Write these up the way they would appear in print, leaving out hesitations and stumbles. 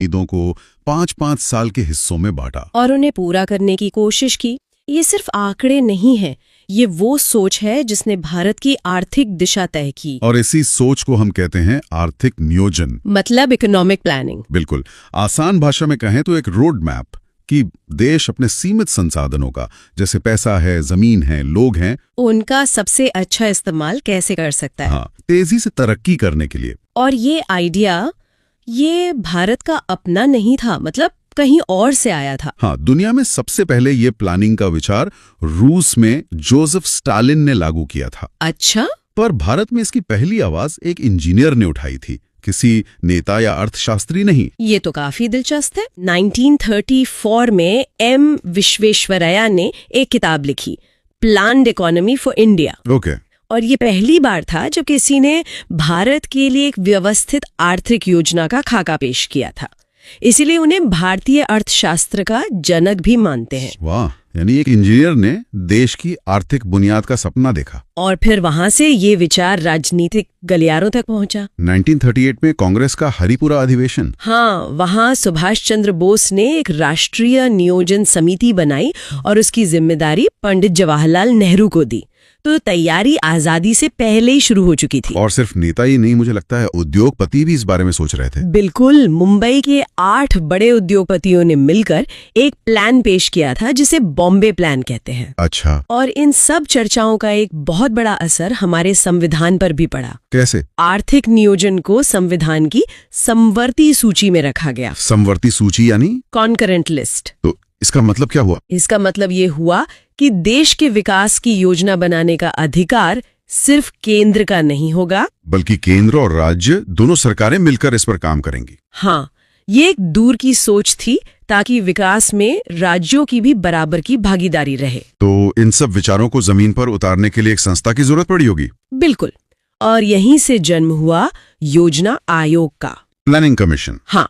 उम्मीदों को 5-5 साल के हिस्सों में बांटा और उन्हें पूरा करने की कोशिश की। ये सिर्फ आंकड़े नहीं है, ये वो सोच है जिसने भारत की आर्थिक दिशा तय की। और इसी सोच को हम कहते हैं आर्थिक नियोजन, मतलब इकोनॉमिक प्लानिंग। बिल्कुल। आसान भाषा में कहें तो एक रोड मैप कि देश अपने सीमित संसाधनों का, जैसे पैसा है, जमीन है, लोग हैं, उनका सबसे अच्छा इस्तेमाल कैसे कर सकता है। हाँ, तेजी से तरक्की करने के लिए। और ये आइडिया ये भारत का अपना नहीं था, मतलब कहीं और से आया था। हाँ, दुनिया में सबसे पहले ये प्लानिंग का विचार रूस में जोसेफ स्टालिन ने लागू किया था। अच्छा। पर भारत में इसकी पहली आवाज एक इंजीनियर ने उठाई थी, किसी नेता या अर्थशास्त्री नहीं। ये तो काफी दिलचस्प है। 1934 में एम विश्वेश्वरैया ने एक किताब लिखी, planned economy for India. Okay. और ये पहली बार था जब किसी ने भारत के लिए एक व्यवस्थित आर्थिक योजना का खाका पेश किया था। इसीलिए उन्हें भारतीय अर्थशास्त्र का जनक भी मानते हैं। वाह, यानी एक इंजीनियर ने देश की आर्थिक बुनियाद का सपना देखा। और फिर वहां से ये विचार राजनीतिक गलियारों तक पहुंचा। 1938 में कांग्रेस का हरिपुरा अधिवेशन। हाँ, वहां सुभाष चंद्र बोस ने एक राष्ट्रीय नियोजन समिति बनाई और उसकी जिम्मेदारी पंडित जवाहरलाल नेहरू को दी। तो तैयारी आजादी से पहले ही शुरू हो चुकी थी। और सिर्फ नेता ही नहीं, मुझे लगता है उद्योगपति भी इस बारे में सोच रहे थे। बिल्कुल। मुंबई के 8 बड़े उद्योगपतियों ने मिलकर एक प्लान पेश किया था जिसे बॉम्बे प्लान कहते हैं। अच्छा। और इन सब चर्चाओं का एक बहुत बड़ा असर हमारे संविधान पर भी पड़ा। कैसे? आर्थिक नियोजन को संविधान की समवर्ती सूची में रखा गया। समवर्ती सूची यानी? Concurrent list. तो इसका मतलब क्या हुआ? इसका मतलब ये हुआ कि देश के विकास की योजना बनाने का अधिकार सिर्फ केंद्र का नहीं होगा, बल्कि केंद्र और राज्य दोनों सरकारें मिलकर इस पर काम करेंगी। हाँ, ये एक दूर की सोच थी ताकि विकास में राज्यों की भी बराबर की भागीदारी रहे। तो इन सब विचारों को जमीन पर उतारने के लिए एक संस्था की जरूरत पड़ी होगी। बिल्कुल। और यहीं से जन्म हुआ योजना आयोग का, प्लानिंग कमीशन। हाँ,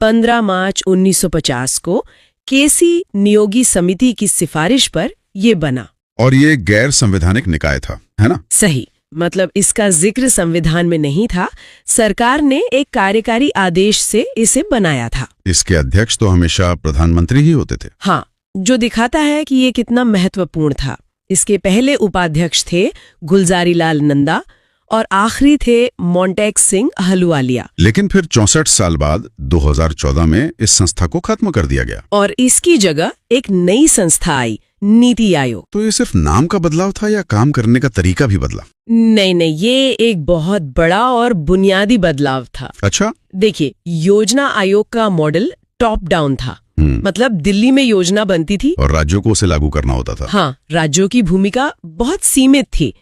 15 मार्च 1950 को केसी नियोगी समिति की सिफारिश पर ये बना। और ये गैर संवैधानिक निकाय था, है ना? सही। मतलब इसका जिक्र संविधान में नहीं था, सरकार ने एक कार्यकारी आदेश से इसे बनाया था। इसके अध्यक्ष तो हमेशा प्रधानमंत्री ही होते थे। हाँ, जो दिखाता है कि ये कितना महत्वपूर्ण था। इसके पहले उपाध्यक्ष थे गुलजारी लाल नंदा और आखिरी थे मोंटेक सिंह अहलुवालिया। लेकिन फिर 64 साल बाद 2014 में इस संस्था को खत्म कर दिया गया और इसकी जगह एक नई संस्था आई, नीति आयोग। तो ये सिर्फ नाम का बदलाव था या काम करने का तरीका भी बदला? नहीं, ये एक बहुत बड़ा और बुनियादी बदलाव था। अच्छा। देखिए, योजना आयोग का मॉडल टॉप डाउन था। मतलब दिल्ली में योजना बनती थी और राज्यों को उसे लागू करना होता था। हाँ, राज्यों की भूमिका बहुत सीमित थी।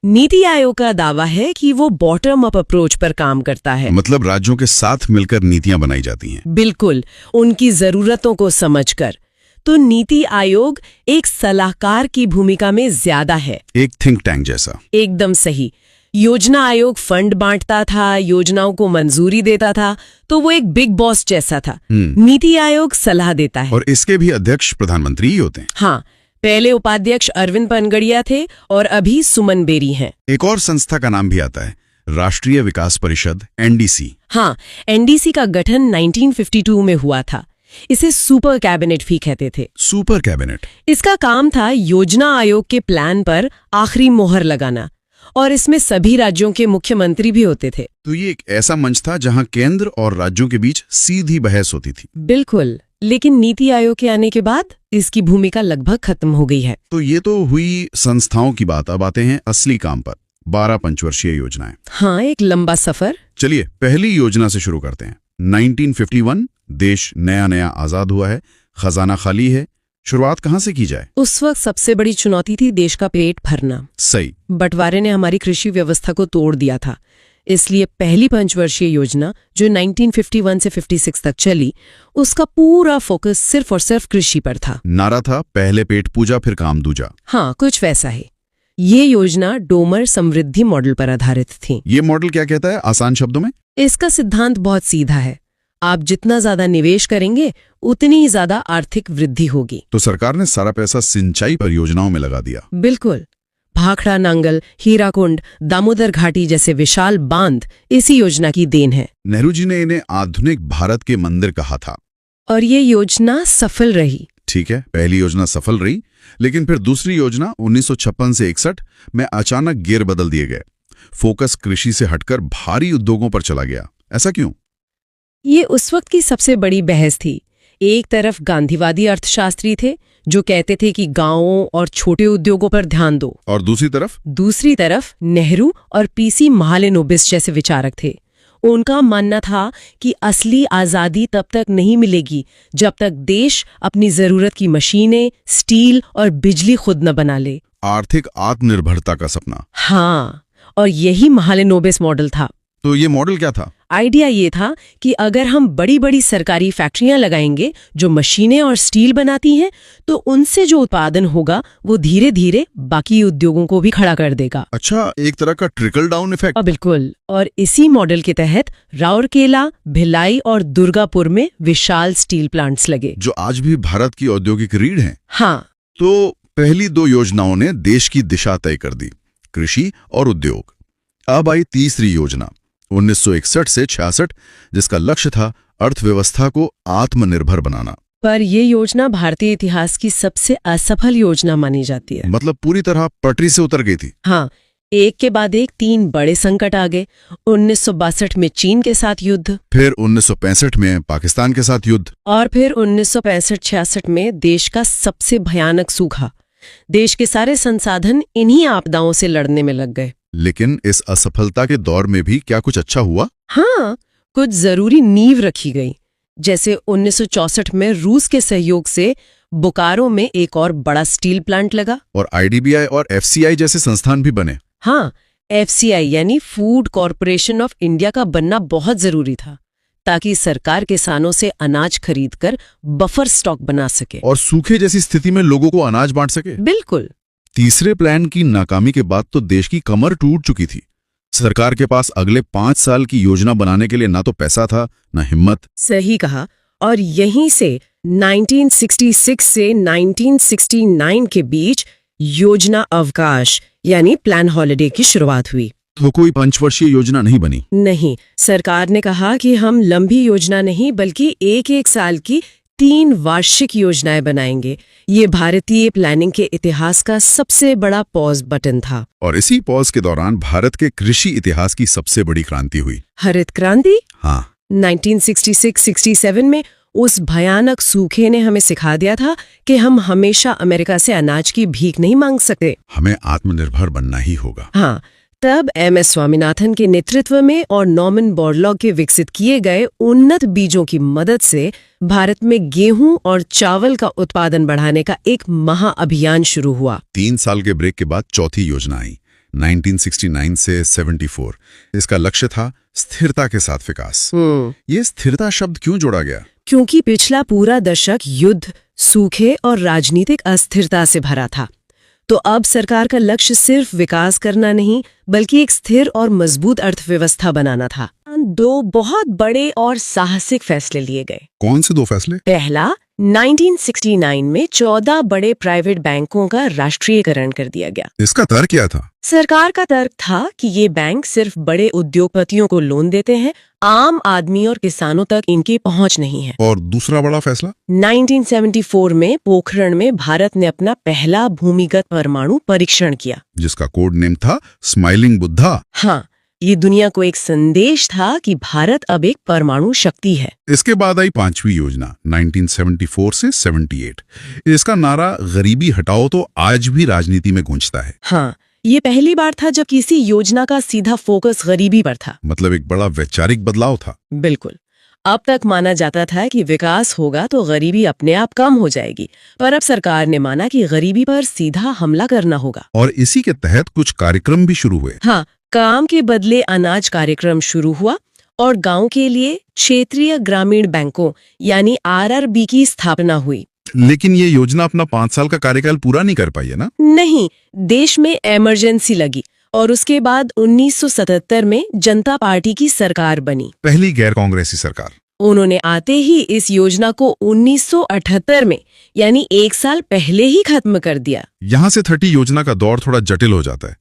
नीति आयोग का दावा है कि वो बॉटम अप अप्रोच पर काम करता है। मतलब राज्यों के साथ मिलकर नीतियां बनाई जाती हैं। बिल्कुल, उनकी जरूरतों को समझकर। तो नीति आयोग एक सलाहकार की भूमिका में ज्यादा है, एक थिंक टैंक जैसा। एकदम सही। योजना आयोग फंड बांटता था, योजनाओं को मंजूरी देता था, तो वो एक बिग बॉस जैसा था। नीति आयोग सलाह देता है। और इसके भी अध्यक्ष प्रधानमंत्री ही होते हैं। हाँ, पहले उपाध्यक्ष अरविंद पनगड़िया थे और अभी सुमन बेरी हैं। एक और संस्था का नाम भी आता है, राष्ट्रीय विकास परिषद, एनडीसी। हाँ, एनडीसी का गठन 1952 में हुआ था। इसे सुपर कैबिनेट भी कहते थे। Super cabinet? इसका काम था योजना आयोग के प्लान पर आखिरी मोहर लगाना, और इसमें सभी राज्यों के मुख्यमंत्री भी होते थे। तो ये एक ऐसा मंच था जहां केंद्र और राज्यों के बीच सीधी बहस होती थी। बिल्कुल। लेकिन नीति आयोग के आने के बाद इसकी भूमिका लगभग खत्म हो गई है। तो ये तो हुई संस्थाओं की बात। अब आते हैं असली काम पर। 12 पंचवर्षीय योजनाएं। हाँ, एक लंबा सफर। चलिए पहली योजना से शुरू करते हैं। 1951, देश नया नया आजाद हुआ है, खजाना खाली है, शुरुआत कहाँ से की जाए? उस वक्त सबसे बड़ी चुनौती थी देश का पेट भरना। सही। बंटवारे ने हमारी कृषि व्यवस्था को तोड़ दिया था। इसलिए पहली पंचवर्षीय योजना जो 1951 से 56 तक चली, उसका पूरा फोकस सिर्फ और सिर्फ कृषि पर था। नारा था, पहले पेट पूजा फिर काम दूजा। हाँ, कुछ वैसा है। ये योजना डोमर समृद्धि मॉडल पर आधारित थी। ये मॉडल क्या कहता है आसान शब्दों में? इसका सिद्धांत बहुत सीधा है, आप जितना ज्यादा निवेश करेंगे उतनी ही ज्यादा आर्थिक वृद्धि होगी। तो सरकार ने सारा पैसा सिंचाई परियोजनाओं में लगा दिया। बिल्कुल। भाखड़ा नांगल, हीराकुंड, दामोदर घाटी जैसे विशाल बांध इसी योजना की देन है। नेहरू जी ने इन्हें आधुनिक भारत के मंदिर कहा था। और ये योजना सफल रही। ठीक है, पहली योजना सफल रही, लेकिन फिर दूसरी योजना 1956 से 61 में अचानक गियर बदल दिए गए। फोकस कृषि से हटकर भारी उद्योगों पर चला गया। ऐसा क्यों? ये उस वक्त की सबसे बड़ी बहस थी। एक तरफ गांधीवादी अर्थशास्त्री थे जो कहते थे कि गांवों और छोटे उद्योगों पर ध्यान दो, और दूसरी तरफ नेहरू और पीसी महालेनोबिस जैसे विचारक थे। उनका मानना था कि असली आजादी तब तक नहीं मिलेगी जब तक देश अपनी जरूरत की मशीनें, स्टील और बिजली खुद न बना ले। आर्थिक आत्मनिर्भरता का सपना। हाँ, और यही महालेनोबिस मॉडल था। तो ये मॉडल क्या था? आइडिया ये था कि अगर हम बड़ी बड़ी सरकारी फैक्ट्रियां लगाएंगे जो मशीनें और स्टील बनाती हैं, तो उनसे जो उत्पादन होगा वो धीरे धीरे बाकी उद्योगों को भी खड़ा कर देगा। अच्छा, एक तरह का ट्रिकल डाउन इफेक्ट। बिल्कुल। और इसी मॉडल के तहत राउरकेला, भिलाई और दुर्गापुर में विशाल स्टील प्लांट्स लगे, जो आज भी भारत की औद्योगिक रीढ़ हैं। हाँ। तो पहली दो योजनाओं ने देश की दिशा तय कर दी, कृषि और उद्योग। अब आई तीसरी योजना 1961 से 66, जिसका लक्ष्य था अर्थव्यवस्था को आत्मनिर्भर बनाना। पर यह योजना भारतीय इतिहास की सबसे असफल योजना मानी जाती है। मतलब पूरी तरह पटरी से उतर गई थी। हाँ, एक के बाद एक 3 बड़े संकट आ गए। 1962 में चीन के साथ युद्ध, फिर 1965 में पाकिस्तान के साथ युद्ध, और फिर 1965-66 में देश का सबसे भयानक सूखा। देश के सारे संसाधन इन्हीं आपदाओं से लड़ने में लग गए। लेकिन इस असफलता के दौर में भी क्या कुछ अच्छा हुआ? हाँ, कुछ जरूरी नींव रखी गई। जैसे 1964 में रूस के सहयोग से बोकारो में एक और बड़ा स्टील प्लांट लगा, और IDBI और FCI जैसे संस्थान भी बने। हाँ, FCI यानी फूड कॉरपोरेशन ऑफ इंडिया का बनना बहुत जरूरी था, ताकि सरकार किसानों से अनाज खरीदकर बफर स्टॉक बना सके और सूखे जैसी स्थिति में लोगों को अनाज बांट सके। बिल्कुल। तीसरे प्लान की नाकामी के बाद तो देश की कमर टूट चुकी थी। सरकार के पास अगले 5 साल की योजना बनाने के लिए ना तो पैसा था, ना हिम्मत। सही कहा। और यहीं से 1966 से 1969 के बीच योजना अवकाश यानी प्लान हॉलिडे की शुरुआत हुई। तो कोई पंचवर्षीय योजना नहीं बनी? नहीं, सरकार ने कहा कि हम लंबी योजना नहीं बल्कि एक साल की 3 वार्षिक योजनाएं बनाएंगे। ये भारतीय प्लानिंग के इतिहास का सबसे बड़ा पॉज बटन था। और इसी पॉज के दौरान भारत के कृषि इतिहास की सबसे बड़ी क्रांति हुई, हरित क्रांति। हाँ, 1966-67 में उस भयानक सूखे ने हमें सिखा दिया था कि हम हमेशा अमेरिका से अनाज की भीख नहीं मांग सकते, हमें आत्मनिर्भर बनना ही होगा। हाँ, तब MS स्वामीनाथन के नेतृत्व में और नॉर्मन बोरलॉग के विकसित किए गए उन्नत बीजों की मदद से भारत में गेहूं और चावल का उत्पादन बढ़ाने का एक महाअभियान शुरू हुआ। 3 साल के ब्रेक के बाद चौथी योजना आई 1969 से 74। इसका लक्ष्य था स्थिरता के साथ विकास। ये स्थिरता शब्द क्यों जोड़ा गया? क्योंकि पिछला पूरा दशक युद्ध, सूखे और राजनीतिक अस्थिरता से भरा था। तो अब सरकार का लक्ष्य सिर्फ विकास करना नहीं बल्कि एक स्थिर और मजबूत अर्थव्यवस्था बनाना था। 2 बहुत बड़े और साहसिक फैसले लिए गए। कौन से 2 फैसले? पहला, 1969 में 14 बड़े प्राइवेट बैंकों का राष्ट्रीयकरण कर दिया गया। इसका तर्क क्या था? सरकार का तर्क था कि ये बैंक सिर्फ बड़े उद्योगपतियों को लोन देते हैं, आम आदमी और किसानों तक इनकी पहुंच नहीं है। और दूसरा बड़ा फैसला? 1974 में पोखरण में भारत ने अपना पहला भूमिगत परमाणु परीक्षण किया, जिसका कोड नेम था स्माइलिंग बुद्धा। हाँ, ये दुनिया को एक संदेश था कि भारत अब एक परमाणु शक्ति है। इसके बाद आई 5वीं योजना 1974 से 78। इसका नारा गरीबी हटाओ तो आज भी राजनीति में गूंजता है। हाँ, ये पहली बार था जब किसी योजना का सीधा फोकस गरीबी पर था। मतलब एक बड़ा वैचारिक बदलाव था। बिल्कुल। अब तक माना जाता था कि विकास होगा तो गरीबी अपने आप कम हो जाएगी, पर अब सरकार ने माना कि गरीबी पर सीधा हमला करना होगा। और इसी के तहत कुछ कार्यक्रम भी शुरू हुए। हाँ, काम के बदले अनाज कार्यक्रम शुरू हुआ और गांव के लिए क्षेत्रीय ग्रामीण बैंकों यानी RRB की स्थापना हुई। लेकिन ये योजना अपना 5 साल का कार्यकाल पूरा नहीं कर पाई है ना? नहीं, देश में इमरजेंसी लगी और उसके बाद 1977 में जनता पार्टी की सरकार बनी, पहली गैर कांग्रेसी सरकार। उन्होंने आते ही इस योजना को 1978 में यानी 1 साल पहले ही खत्म कर दिया। यहां से 30 योजना का दौर थोड़ा जटिल हो जाता है।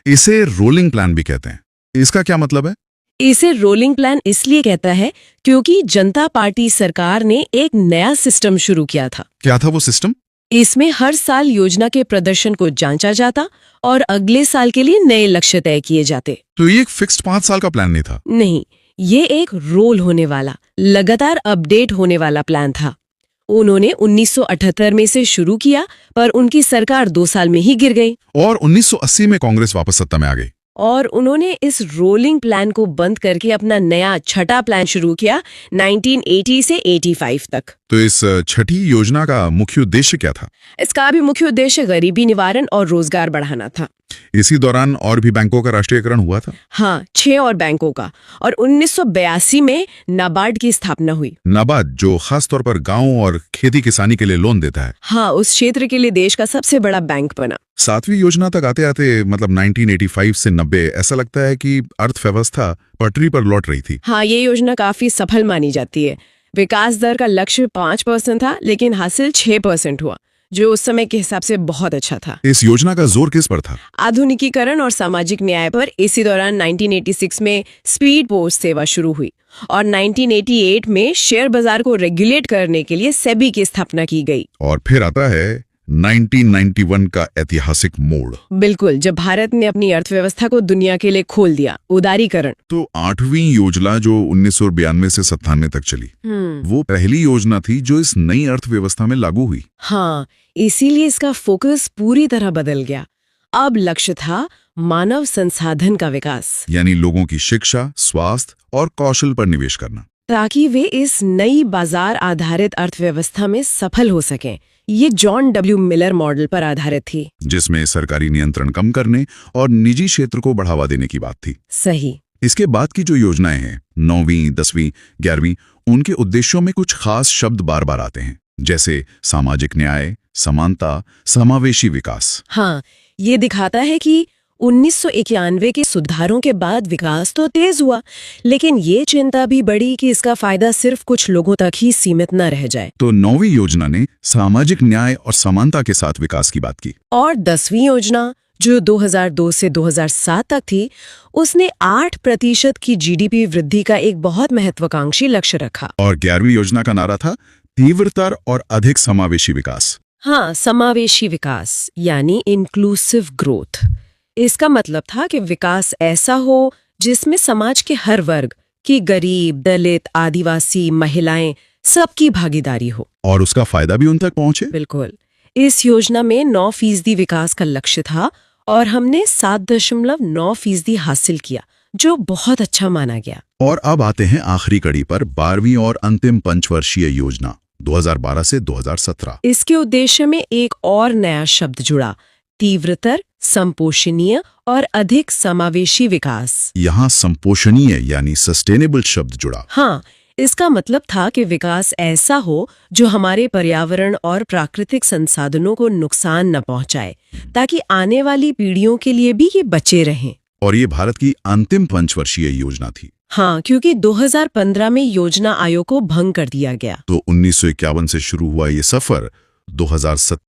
इसे रोलिंग प्लान भी कहते हैं। इसका क्या मतलब है? इसे रोलिंग प्लान इसलिए कहता है क्योंकि जनता पार्टी सरकार ने एक नया सिस्टम शुरू किया था। क्या था वो सिस्टम? इसमें हर साल योजना के प्रदर्शन को जांचा जाता और अगले साल के लिए नए लक्ष्य तय किए जाते। तो ये एक फिक्स्ड 5 साल का प्लान नहीं था? नहीं, ये एक रोल होने वाला, लगातार अपडेट होने वाला प्लान था। उन्होंने 1978 में से शुरू किया, पर उनकी सरकार 2 साल में ही गिर गई। और 1980 में कांग्रेस वापस सत्ता में आ गई। और उन्होंने इस रोलिंग प्लान को बंद करके अपना नया छठा प्लान शुरू किया 1980 से 85 तक। तो इस छठी योजना का मुख्य उद्देश्य क्या था? इसका भी मुख्य उद्देश्य गरीबी निवारण और रोजगार बढ़ाना था। इसी दौरान और भी बैंकों का राष्ट्रीयकरण हुआ था? हाँ, 6 और बैंकों का। और 1982 में नाबार्ड की स्थापना हुई। नाबार्ड, जो खास तौर पर गांव और खेती किसानी के लिए लोन देता है। हाँ, उस क्षेत्र के लिए देश का सबसे बड़ा बैंक बना। 7वीं योजना तक आते आते मतलब 1985 से 90 ऐसा लगता है कि अर्थव्यवस्था पटरी पर लौट रही थी। हाँ, ये योजना काफी सफल मानी जाती है। विकास दर का लक्ष्य 5% था, लेकिन हासिल 6% हुआ, जो उस समय के हिसाब से बहुत अच्छा था। इस योजना का जोर किस पर था? आधुनिकीकरण और सामाजिक न्याय पर। इसी दौरान 1986 में स्पीड पोस्ट सेवा शुरू हुई और 1988 में शेयर बाजार को रेगुलेट करने के लिए सेबी की स्थापना की गई। और फिर आता है 1991 का ऐतिहासिक मोड़। बिल्कुल, जब भारत ने अपनी अर्थव्यवस्था को दुनिया के लिए खोल दिया, उदारीकरण। तो 8वीं योजना जो 1992 से 97 तक चली, वो पहली योजना थी जो इस नई अर्थव्यवस्था में लागू हुई। हाँ, इसीलिए इसका फोकस पूरी तरह बदल गया। अब लक्ष्य था मानव संसाधन का विकास, यानी लोगों की शिक्षा, स्वास्थ्य और कौशल पर निवेश करना, ताकि वे इस नई बाजार आधारित अर्थव्यवस्था में सफल हो सकें। ये जॉन डब्ल्यू मिलर मॉडल पर आधारित थी, जिसमें सरकारी नियंत्रण कम करने और निजी क्षेत्र को बढ़ावा देने की बात थी। सही। इसके बाद की जो योजनाएं हैं, 9वीं, 10वीं, 11वीं, उनके उद्देश्यों में कुछ खास शब्द बार बार आते हैं, जैसे सामाजिक न्याय, समानता, समावेशी विकास। हाँ, ये दिखाता है कि 1991 के सुधारों के बाद विकास तो तेज हुआ, लेकिन ये चिंता भी बढ़ी कि इसका फायदा सिर्फ कुछ लोगों तक ही सीमित न रह जाए। तो 9वीं योजना ने सामाजिक न्याय और समानता के साथ विकास की बात की। और 10वीं योजना, जो 2002 से 2007 तक थी, उसने 8% की जीडीपी वृद्धि का एक बहुत महत्वाकांक्षी लक्ष्य रखा। और 11वीं योजना का नारा था तीव्रतर और अधिक समावेशी विकास। हाँ, समावेशी विकास यानी इंक्लूसिव ग्रोथ। इसका मतलब था कि विकास ऐसा हो जिसमें समाज के हर वर्ग की, गरीब, दलित, आदिवासी, महिलाएं, सबकी भागीदारी हो और उसका फायदा भी उन तक पहुंचे। बिल्कुल। इस योजना में 9% विकास का लक्ष्य था और हमने 7.9% हासिल किया, जो बहुत अच्छा माना गया। और अब आते हैं आखिरी कड़ी पर, 12वीं और अंतिम पंचवर्षीय योजना 2012 से 2017। इसके उद्देश्य में एक और नया शब्द जुड़ा, तीव्रतर, संपोषणीय और अधिक समावेशी विकास। यहाँ संपोषणीय यानी सस्टेनेबल शब्द जुड़ा। हाँ, इसका मतलब था कि विकास ऐसा हो जो हमारे पर्यावरण और प्राकृतिक संसाधनों को नुकसान न पहुंचाए, ताकि आने वाली पीढ़ियों के लिए भी ये बचे रहें। और ये भारत की अंतिम पंचवर्षीय योजना थी। हाँ, क्योंकि 2015 में योजना आयोग को भंग कर दिया गया। तो 1951 से शुरू हुआ ये सफर 2017